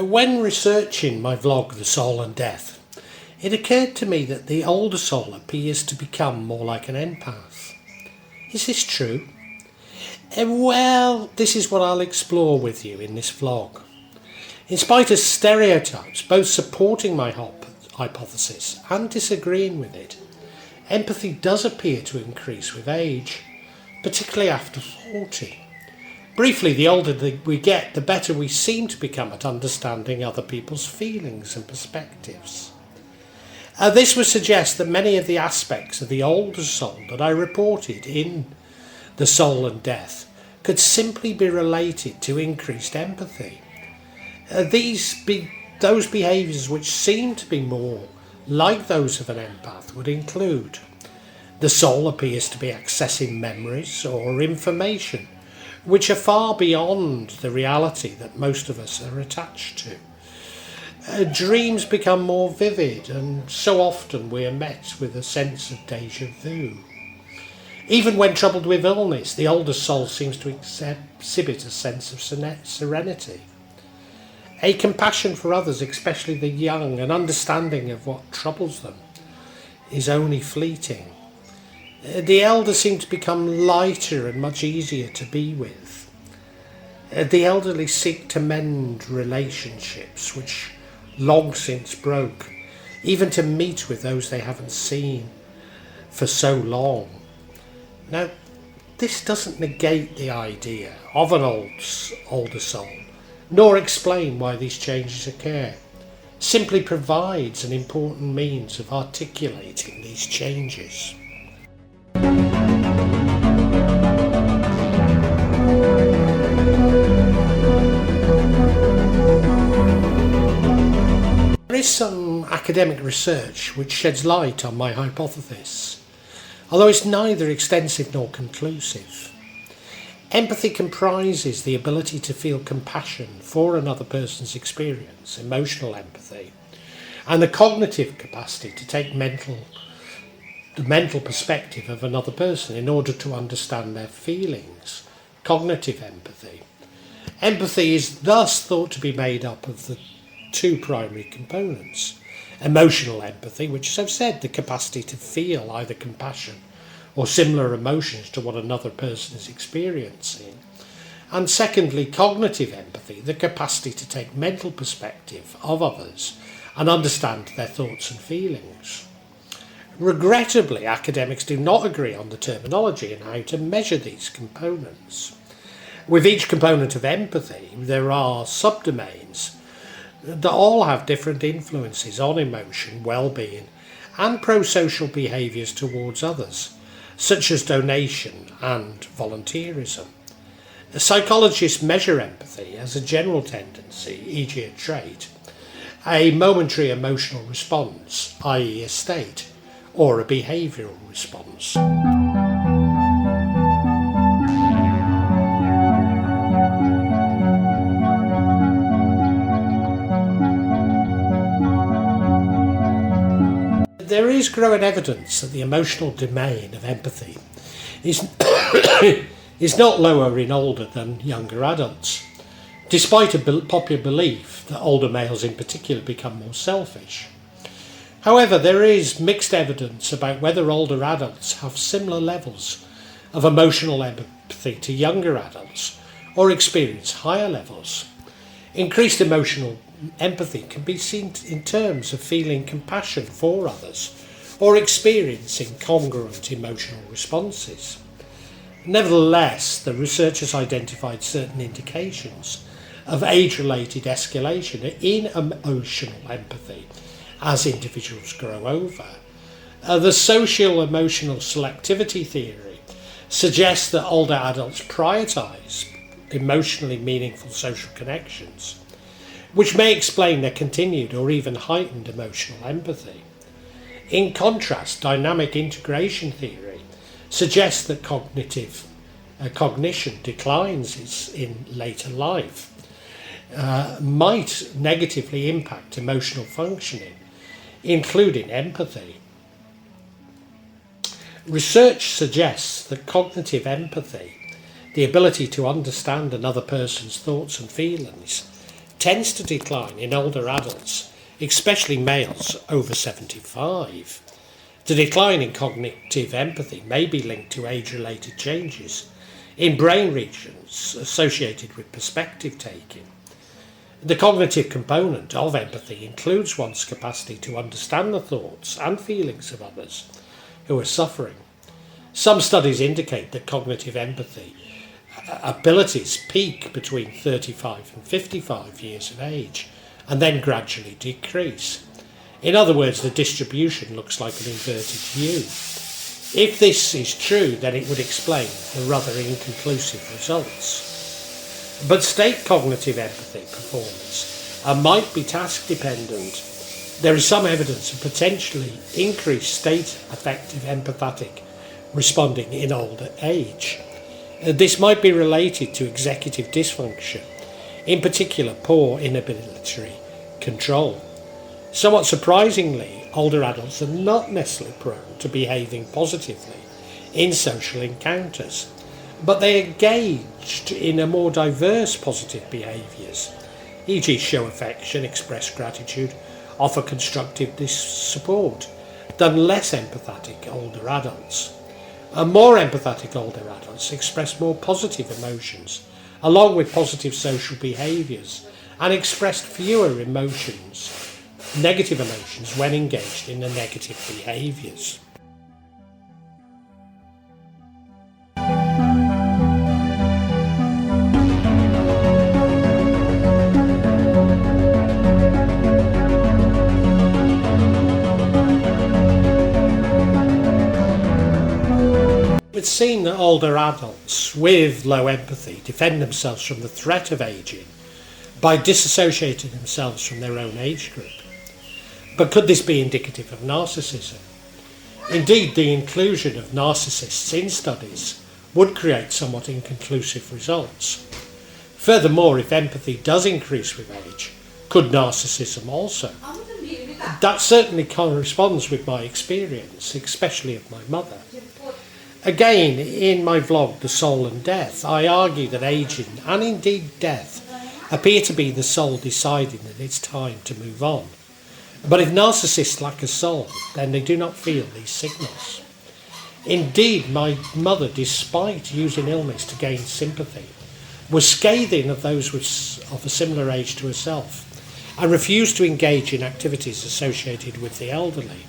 When researching my vlog, The Soul and Death, it occurred to me that the older soul appears to become more like an empath. Is this true? Well, this is what I'll explore with you in this vlog. In spite of stereotypes, both supporting my hypothesis and disagreeing with it, empathy does appear to increase with age, particularly after 40. Briefly, the older we get, the better we seem to become at understanding other people's feelings and perspectives. This would suggest that many of the aspects of the older soul that I reported in The Soul and Death could simply be related to increased empathy. Those behaviours which seem to be more like those of an empath would include: the soul appears to be accessing memories or information which are far beyond the reality that most of us are attached to. Dreams become more vivid, and so often we are met with a sense of deja vu. Even when troubled with illness, the older soul seems to exhibit a sense of serenity. A compassion for others, especially the young, an understanding of what troubles them, is only fleeting. The elder seem to become lighter and much easier to be with. The elderly seek to mend relationships which long since broke, even to meet with those they haven't seen for so long. Now, this doesn't negate the idea of an older soul, nor explain why these changes occur. Simply provides an important means of articulating these changes. There is some academic research which sheds light on my hypothesis, although it's neither extensive nor conclusive. Empathy comprises the ability to feel compassion for another person's experience, emotional empathy, and the cognitive capacity to take the mental perspective of another person in order to understand their feelings, cognitive empathy. Empathy is thus thought to be made up of the two primary components: emotional empathy, which, as I've said, the capacity to feel either compassion or similar emotions to what another person is experiencing, and secondly, cognitive empathy, the capacity to take mental perspective of others and understand their thoughts and feelings. Regrettably, academics do not agree on the terminology and how to measure these components. With each component of empathy, there are subdomains that all have different influences on emotion, well-being, and pro-social behaviours towards others, such as donation and volunteerism. Psychologists measure empathy as a general tendency, e.g. a trait, a momentary emotional response, i.e. a state, or a behavioural response. There is growing evidence that the emotional domain of empathy is not lower in older than younger adults, despite a popular belief that older males in particular become more selfish. However, there is mixed evidence about whether older adults have similar levels of emotional empathy to younger adults or experience higher levels. Increased emotional empathy can be seen in terms of feeling compassion for others or experiencing congruent emotional responses. Nevertheless, the researchers identified certain indications of age-related escalation in emotional empathy as individuals grow over. The social emotional selectivity theory suggests that older adults prioritise emotionally meaningful social connections, which may explain their continued or even heightened emotional empathy. In contrast, dynamic integration theory suggests that cognition declines in later life, might negatively impact emotional functioning, including empathy. Research suggests that cognitive empathy, the ability to understand another person's thoughts and feelings, tends to decline in older adults, especially males over 75. The decline in cognitive empathy may be linked to age-related changes in brain regions associated with perspective taking. The cognitive component of empathy includes one's capacity to understand the thoughts and feelings of others who are suffering. Some studies indicate that cognitive empathy abilities peak between 35 and 55 years of age and then gradually decrease. In other words, the distribution looks like an inverted U. If this is true, then it would explain the rather inconclusive results. But state cognitive empathy performance might be task dependent. There is some evidence of potentially increased state affective empathetic responding in older age. This might be related to executive dysfunction, in particular poor inhibitory control. Somewhat surprisingly, older adults are not necessarily prone to behaving positively in social encounters, but they are engaged in a more diverse positive behaviours, e.g. show affection, express gratitude, offer constructive support, than less empathetic older adults. And more empathetic older adults express more positive emotions, along with positive social behaviours, and expressed fewer negative emotions when engaged in the negative behaviours. It's seen that older adults with low empathy defend themselves from the threat of ageing by disassociating themselves from their own age group. But could this be indicative of narcissism? Indeed, the inclusion of narcissists in studies would create somewhat inconclusive results. Furthermore, if empathy does increase with age, could narcissism also? That certainly corresponds with my experience, especially of my mother. Again, in my vlog, The Soul and Death, I argue that ageing, and indeed death, appear to be the soul deciding that it's time to move on. But if narcissists lack a soul, then they do not feel these signals. Indeed, my mother, despite using illness to gain sympathy, was scathing of those of a similar age to herself, and refused to engage in activities associated with the elderly.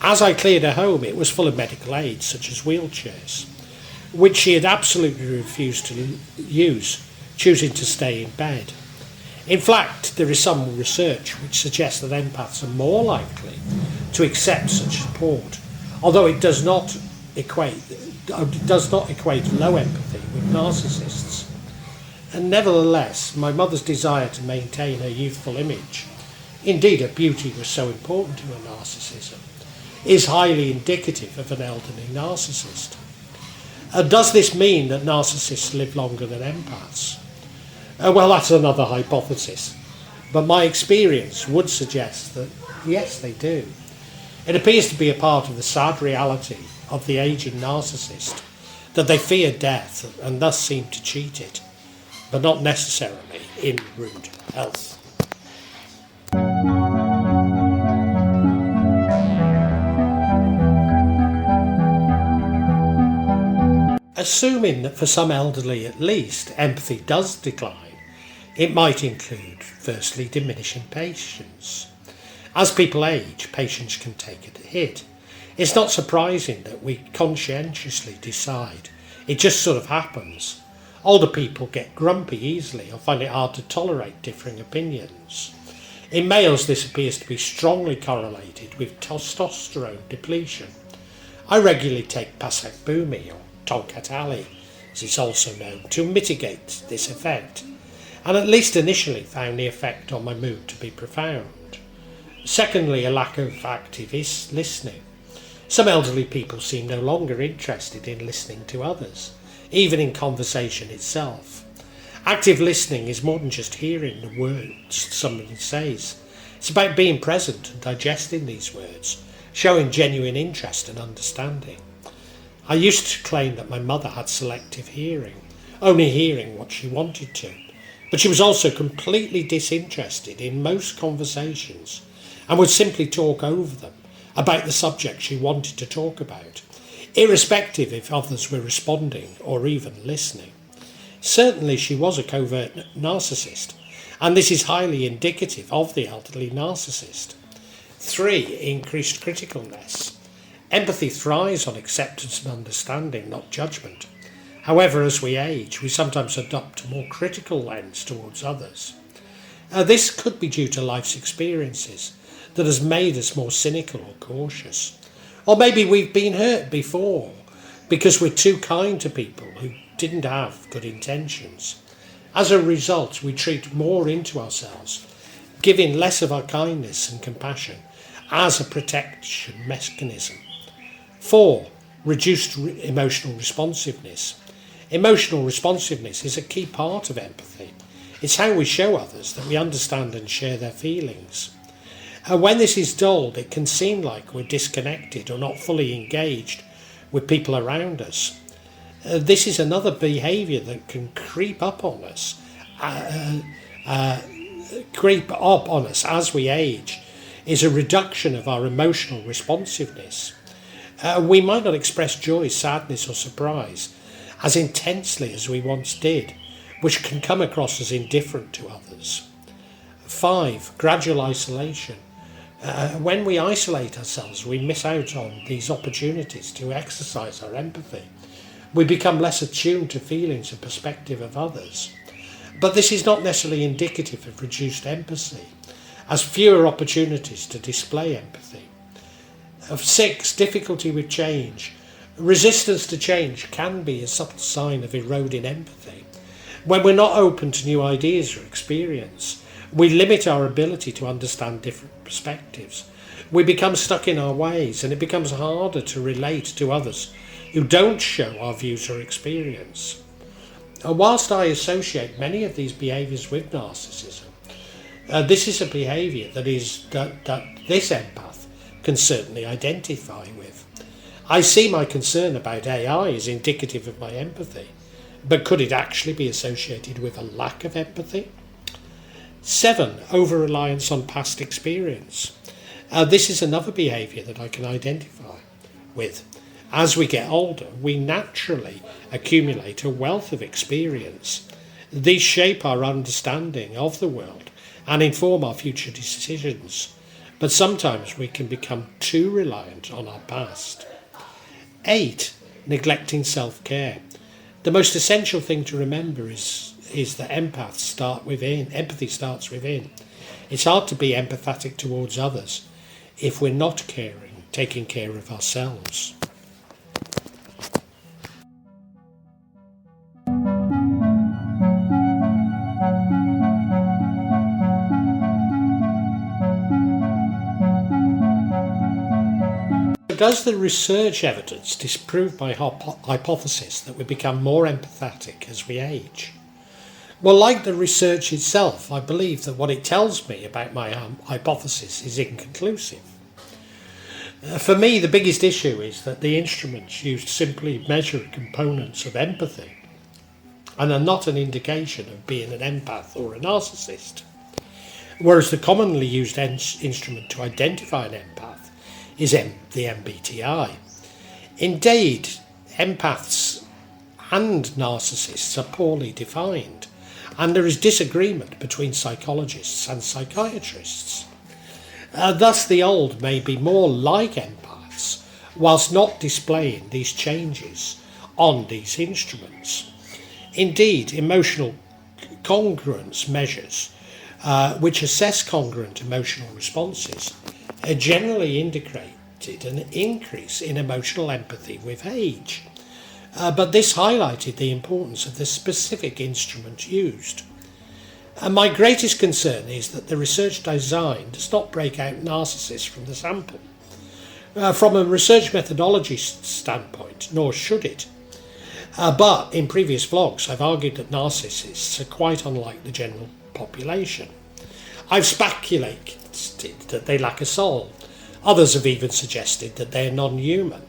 As I cleared her home, it was full of medical aids, such as wheelchairs, which she had absolutely refused to use, choosing to stay in bed. In fact, there is some research which suggests that empaths are more likely to accept such support, although it does not equate low empathy with narcissists. And nevertheless, my mother's desire to maintain her youthful image, indeed her beauty was so important to her narcissism, is highly indicative of an elderly narcissist. Does this mean that narcissists live longer than empaths? Well, that's another hypothesis, but my experience would suggest that yes, they do. It appears to be a part of the sad reality of the ageing narcissist that they fear death and thus seem to cheat it, but not necessarily in rude health. Assuming that for some elderly at least, empathy does decline, it might include, firstly, diminishing patience. As people age, patience can take a hit. It's not surprising that we conscientiously decide. It just sort of happens. Older people get grumpy easily or find it hard to tolerate differing opinions. In males, this appears to be strongly correlated with testosterone depletion. I regularly take Pasak Bhumi or Tonkat Ali, as it's also known, to mitigate this effect, and at least initially found the effect on my mood to be profound. Secondly, a lack of active listening. Some elderly people seem no longer interested in listening to others, even in conversation itself. Active listening is more than just hearing the words somebody says. It's about being present and digesting these words, showing genuine interest and understanding. I used to claim that my mother had selective hearing, only hearing what she wanted to. but she was also completely disinterested in most conversations and would simply talk over them about the subject she wanted to talk about, irrespective if others were responding or even listening. Certainly she was a covert narcissist, and this is highly indicative of the elderly narcissist. 3. Increased criticalness. Empathy thrives on acceptance and understanding, not judgment. However, as we age, we sometimes adopt a more critical lens towards others. This could be due to life's experiences that has made us more cynical or cautious. Or maybe we've been hurt before because we're too kind to people who didn't have good intentions. As a result, we treat more into ourselves, giving less of our kindness and compassion as a protection mechanism. 4. Reduced emotional responsiveness. Emotional responsiveness is a key part of empathy. It's how we show others that we understand and share their feelings. When this is dulled, it can seem like we're disconnected or not fully engaged with people around us. This is another behaviour that can creep up on us as we age, is a reduction of our emotional responsiveness. We might not express joy, sadness or surprise as intensely as we once did, which can come across as indifferent to others. 5. Gradual isolation. When we isolate ourselves, we miss out on these opportunities to exercise our empathy. We become less attuned to feelings and perspective of others. But this is not necessarily indicative of reduced empathy, as fewer opportunities to display empathy. 6. Difficulty with change. Resistance to change can be a subtle sign of eroding empathy. When we're not open to new ideas or experience, we limit our ability to understand different perspectives. We become stuck in our ways, and it becomes harder to relate to others who don't share our views or experience. Whilst I associate many of these behaviours with narcissism, this is a behaviour that this empath can certainly identify with. I see my concern about AI as indicative of my empathy, but could it actually be associated with a lack of empathy? 7. Over-reliance on past experience. This is another behaviour that I can identify with. As we get older, we naturally accumulate a wealth of experience. These shape our understanding of the world and inform our future decisions, but sometimes we can become too reliant on our past. 8. Neglecting self-care. The most essential thing to remember is that empathy starts within. It's hard to be empathetic towards others if we're not taking care of ourselves. Does the research evidence disprove my hypothesis that we become more empathetic as we age? Well, like the research itself, I believe that what it tells me about my hypothesis is inconclusive. For me, the biggest issue is that the instruments used simply measure components of empathy and are not an indication of being an empath or a narcissist, whereas the commonly used instrument to identify an empath is the MBTI. Indeed, empaths and narcissists are poorly defined, and there is disagreement between psychologists and psychiatrists. Thus, the old may be more like empaths, whilst not displaying these changes on these instruments. Indeed, emotional congruence measures, which assess congruent emotional responses, generally indicated an increase in emotional empathy with age. But this highlighted the importance of the specific instrument used. And my greatest concern is that the research design does not break out narcissists from the sample. From a research methodology standpoint, nor should it. But in previous vlogs, I've argued that narcissists are quite unlike the general population. I've speculated that they lack a soul. Others have even suggested that they're non-human.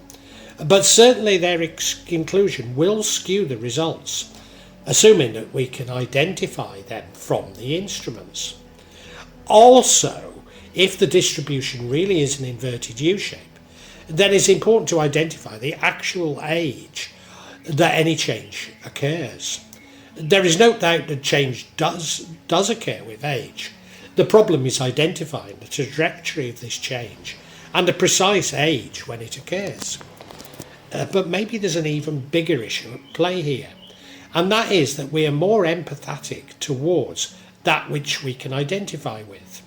But certainly their inclusion will skew the results. assuming that we can identify them from the instruments. Also, if the distribution really is an inverted U-shape, then it's important to identify the actual age that any change occurs. There is no doubt that change does occur with age. The problem is identifying the trajectory of this change and the precise age when it occurs. But maybe there's an even bigger issue at play here, and that is that we are more empathetic towards that which we can identify with.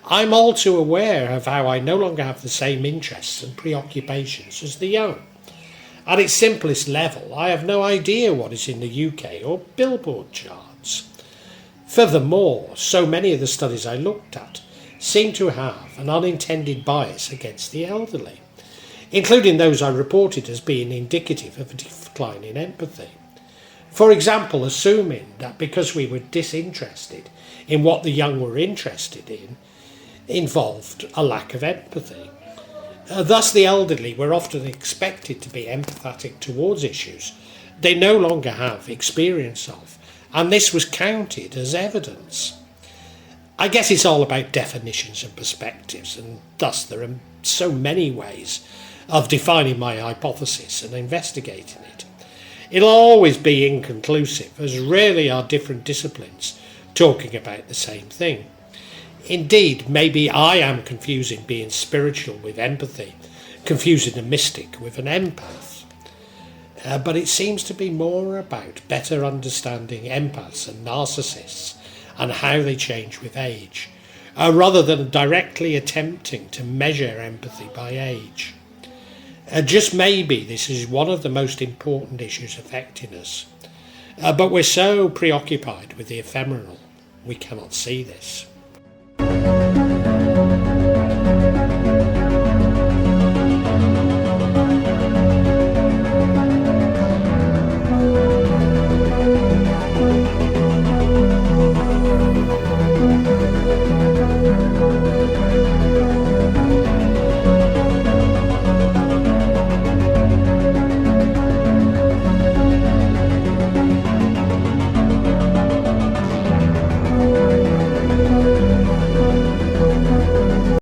I'm all too aware of how I no longer have the same interests and preoccupations as the young. At its simplest level, I have no idea what is in the UK or Billboard charts. Furthermore, so many of the studies I looked at seem to have an unintended bias against the elderly, including those I reported as being indicative of a decline in empathy. For example, assuming that because we were disinterested in what the young were interested in, involved a lack of empathy. Thus, the elderly were often expected to be empathetic towards issues they no longer have experience of, and this was counted as evidence. I guess it's all about definitions and perspectives, and thus there are so many ways of defining my hypothesis and investigating it. It'll always be inconclusive, as rarely are different disciplines talking about the same thing. Indeed, maybe I am confusing being spiritual with empathy, confusing a mystic with an empath. But it seems to be more about better understanding empaths and narcissists and how they change with age, rather than directly attempting to measure empathy by age. Just maybe this is one of the most important issues affecting us. But we're so preoccupied with the ephemeral, we cannot see this.